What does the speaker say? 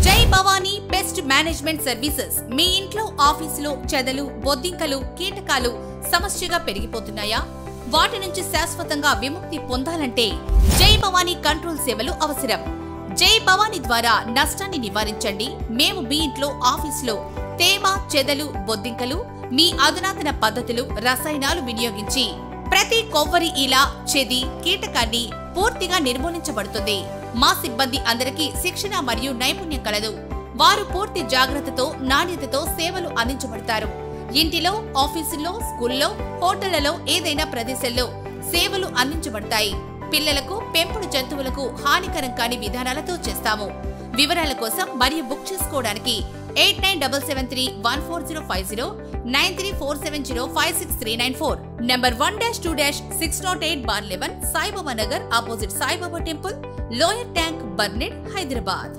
జై Bhavani pest management services. మీ ఇంట్లో ఆఫీసులో చెదలు, బొద్దింకలు, కీటకాలు సమస్యగా పెరిగిపోతున్నాయా? వాటి నుంచి శాశ్వతంగా విముక్తి పొందాలంటే జై భవానీ కంట్రోల్ సేవలు అవసరం. జై భవానీ ద్వారా నష్టాన్ని నివారించండి. మేము మీ ఇంట్లో ఆఫీసులో తేమ, చెదలు, బొద్దింకలు మీ అధునాతన పద్ధతులు, రసాయనాలు వినియోగించి ప్రతి కొవ్వరి ఈల, చెది, కీటకాన్ని పూర్తిగా నిర్మూలించబడుతుంది. మా సిబ్బంది అందరికీ శిక్షణ మరియు నైపుణ్యం కలదు. వారు పూర్తి జాగ్రత్తతో, నాణ్యతతో సేవలు అందించబడతారు. ఇంటిలో, ఆఫీసుల్లో, స్కూల్లో, హోటళ్లలో, ఏదైనా ప్రదేశంలో సేవలు అందించబడతాయి. పిల్లలకు, పెంపుడు జంతువులకు హానికరం కాని విధానాలతో చేస్తాము. వివరాల కోసం మరియు బుక్ చేసుకోవడానికి 8977314050, 9347056394, number 1-2-608/11 Saibaba Nagar, opposite Saibaba temple, lower tank, Burnett, Hyderabad.